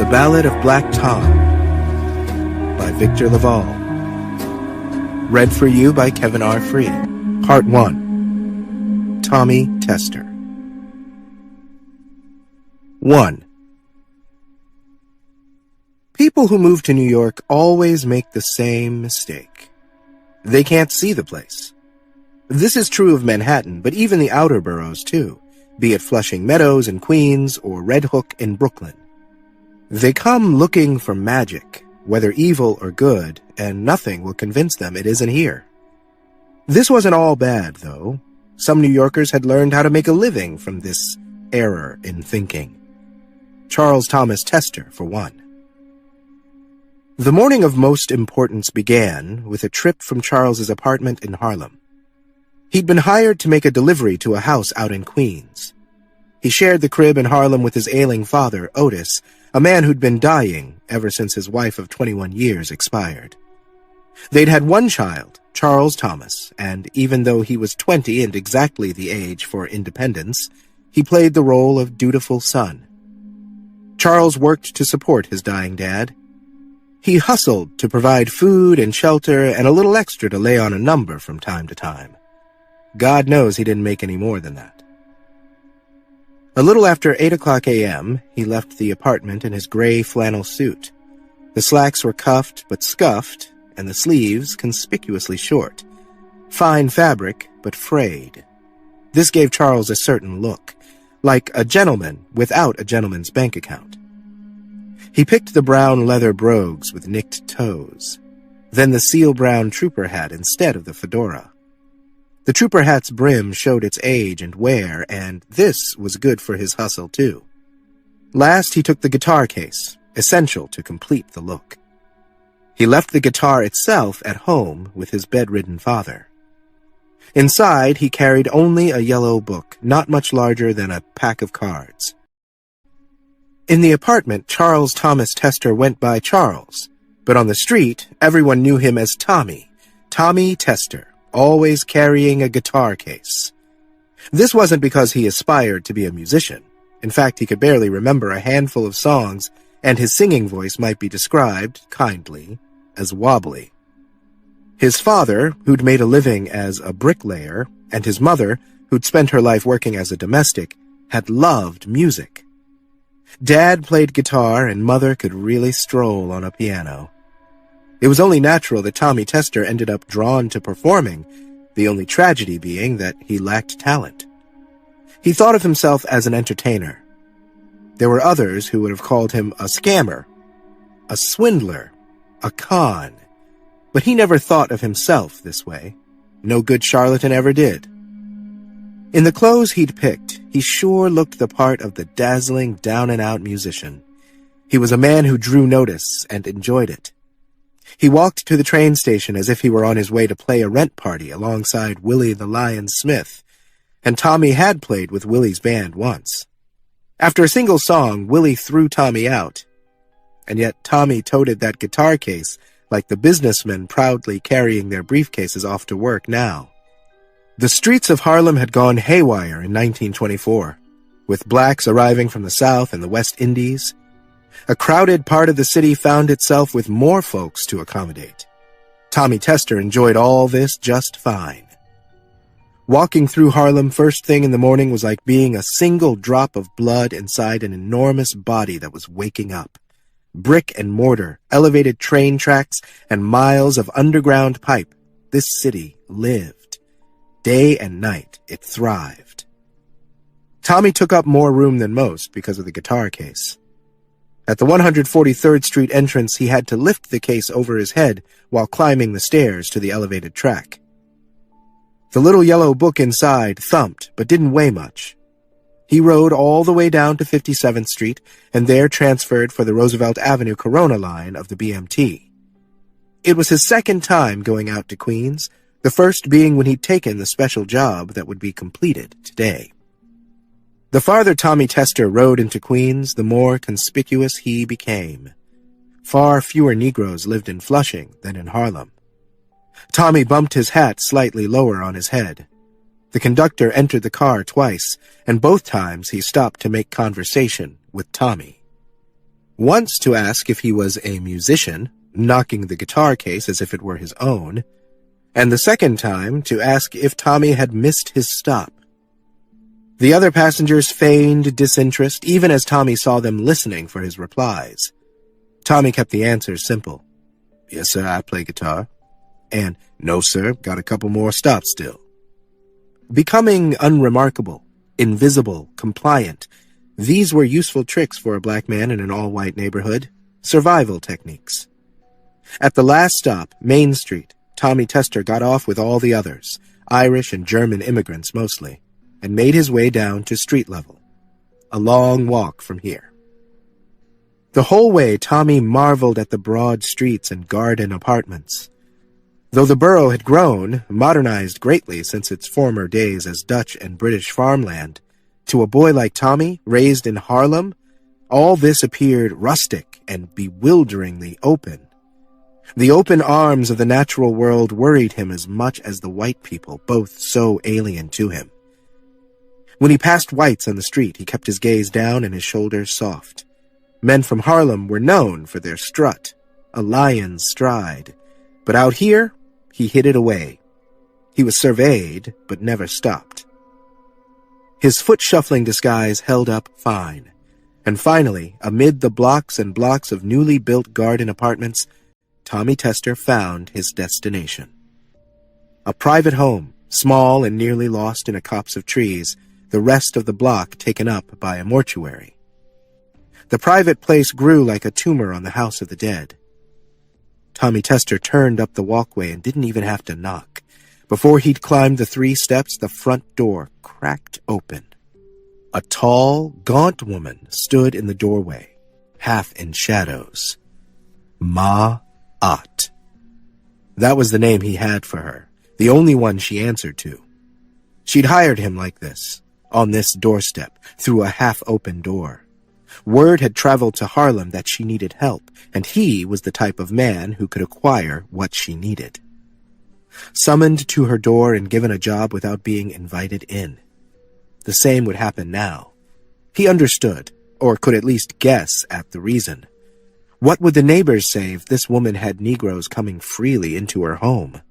Ballad of Black Tom by Victor Laval. Read for you by Kevin R. Free. Part 1. Tommy Tester. 1. People who move to New York always make the same mistake. They can't see the place. This is true of Manhattan, but even the outer boroughs too, be it Flushing Meadows in Queens or Red Hook in Brooklyn. They come looking for magic, whether evil or good, and nothing will convince them it isn't here. This wasn't all bad, though. Some New Yorkers had learned how to make a living from this error in thinking. Charles Thomas Tester, for one. The morning of most importance began with a trip from Charles's apartment in Harlem. He'd been hired to make a delivery to a house out in Queens. He shared the crib in Harlem with his ailing father, Otis, a man who'd been dying ever since his wife of 21 years expired. They'd had one child, Charles Thomas, and even though he was 20 and exactly the age for independence, he played the role of dutiful son. Charles worked to support his dying dad. He hustled to provide food and shelter and a little extra to lay on a number from time to time. God knows he didn't make any more than that. A little after 8 o'clock a.m., he left the apartment in his gray flannel suit. The slacks were cuffed but scuffed, and the sleeves conspicuously short. Fine fabric, but frayed. This gave Charles a certain look, like a gentleman without a gentleman's bank account. He picked the brown leather brogues with nicked toes, then the seal-brown trooper hat instead of the fedora. The trooper hat's brim showed its age and wear, and this was good for his hustle, too. Last, he took the guitar case, essential to complete the look. He left the guitar itself at home with his bedridden father. Inside, he carried only a yellow book, not much larger than a pack of cards. In the apartment, Charles Thomas Tester went by Charles, but on the street, everyone knew him as Tommy Tester, always carrying a guitar case. This wasn't because he aspired to be a musician. In fact, he could barely remember a handful of songs, and his singing voice might be described, kindly, as wobbly. His father, who'd made a living as a bricklayer, and his mother, who'd spent her life working as a domestic, had loved music. Dad played guitar, and Mother could really stroll on a piano. It was only natural that Tommy Tester ended up drawn to performing, the only tragedy being that he lacked talent. He thought of himself as an entertainer. There were others who would have called him a scammer, a swindler, a con, but he never thought of himself this way. No good charlatan ever did. In the clothes he'd picked, he sure looked the part of the dazzling, down-and-out musician. He was a man who drew notice and enjoyed it. He walked to the train station as if he were on his way to play a rent party alongside Willie the Lion Smith, and Tommy had played with Willie's band once. After a single song, Willie threw Tommy out, and yet Tommy toted that guitar case like the businessmen proudly carrying their briefcases off to work now. The streets of Harlem had gone haywire in 1924, with blacks arriving from the South and the West Indies. A crowded part of the city found itself with more folks to accommodate. Tommy Tester enjoyed all this just fine. Walking through Harlem first thing in the morning was like being a single drop of blood inside an enormous body that was waking up. Brick and mortar, elevated train tracks, and miles of underground pipe. This city lived. Day and night, it thrived. Tommy took up more room than most because of the guitar case. At the 143rd Street entrance, he had to lift the case over his head while climbing the stairs to the elevated track. The little yellow book inside thumped, but didn't weigh much. He rode all the way down to 57th Street, and there transferred for the Roosevelt Avenue Corona line of the BMT. It was his second time going out to Queens, the first being when he'd taken the special job that would be completed today. The farther Tommy Tester rode into Queens, the more conspicuous he became. Far fewer Negroes lived in Flushing than in Harlem. Tommy bumped his hat slightly lower on his head. The conductor entered the car twice, and both times he stopped to make conversation with Tommy. Once to ask if he was a musician, knocking the guitar case as if it were his own, and the second time to ask if Tommy had missed his stop. The other passengers feigned disinterest, even as Tommy saw them listening for his replies. Tommy kept the answers simple. "Yes, sir, I play guitar." And, "No, sir, got a couple more stops still." Becoming unremarkable, invisible, compliant, these were useful tricks for a black man in an all-white neighborhood, survival techniques. At the last stop, Main Street, Tommy Tester got off with all the others, Irish and German immigrants mostly, and made his way down to street level. A long walk from here. The whole way, Tommy marveled at the broad streets and garden apartments. Though the borough had grown, modernized greatly since its former days as Dutch and British farmland, to a boy like Tommy, raised in Harlem, all this appeared rustic and bewilderingly open. The open arms of the natural world worried him as much as the white people, both so alien to him. When he passed whites on the street, he kept his gaze down and his shoulders soft. Men from Harlem were known for their strut, a lion's stride. But out here, he hid it away. He was surveyed, but never stopped. His foot-shuffling disguise held up fine. And finally, amid the blocks and blocks of newly built garden apartments, Tommy Tester found his destination. A private home, small and nearly lost in a copse of trees, the rest of the block taken up by a mortuary. The private place grew like a tumor on the house of the dead. Tommy Tester turned up the walkway and didn't even have to knock. Before he'd climbed the 3 steps, the front door cracked open. A tall, gaunt woman stood in the doorway, half in shadows. Ma-At. That was the name he had for her, the only one she answered to. She'd hired him like this, on this doorstep, through a half-open door. Word had traveled to Harlem that she needed help, and he was the type of man who could acquire what she needed. Summoned to her door and given a job without being invited in. The same would happen now. He understood, or could at least guess at the reason. What would the neighbors say if this woman had Negroes coming freely into her home?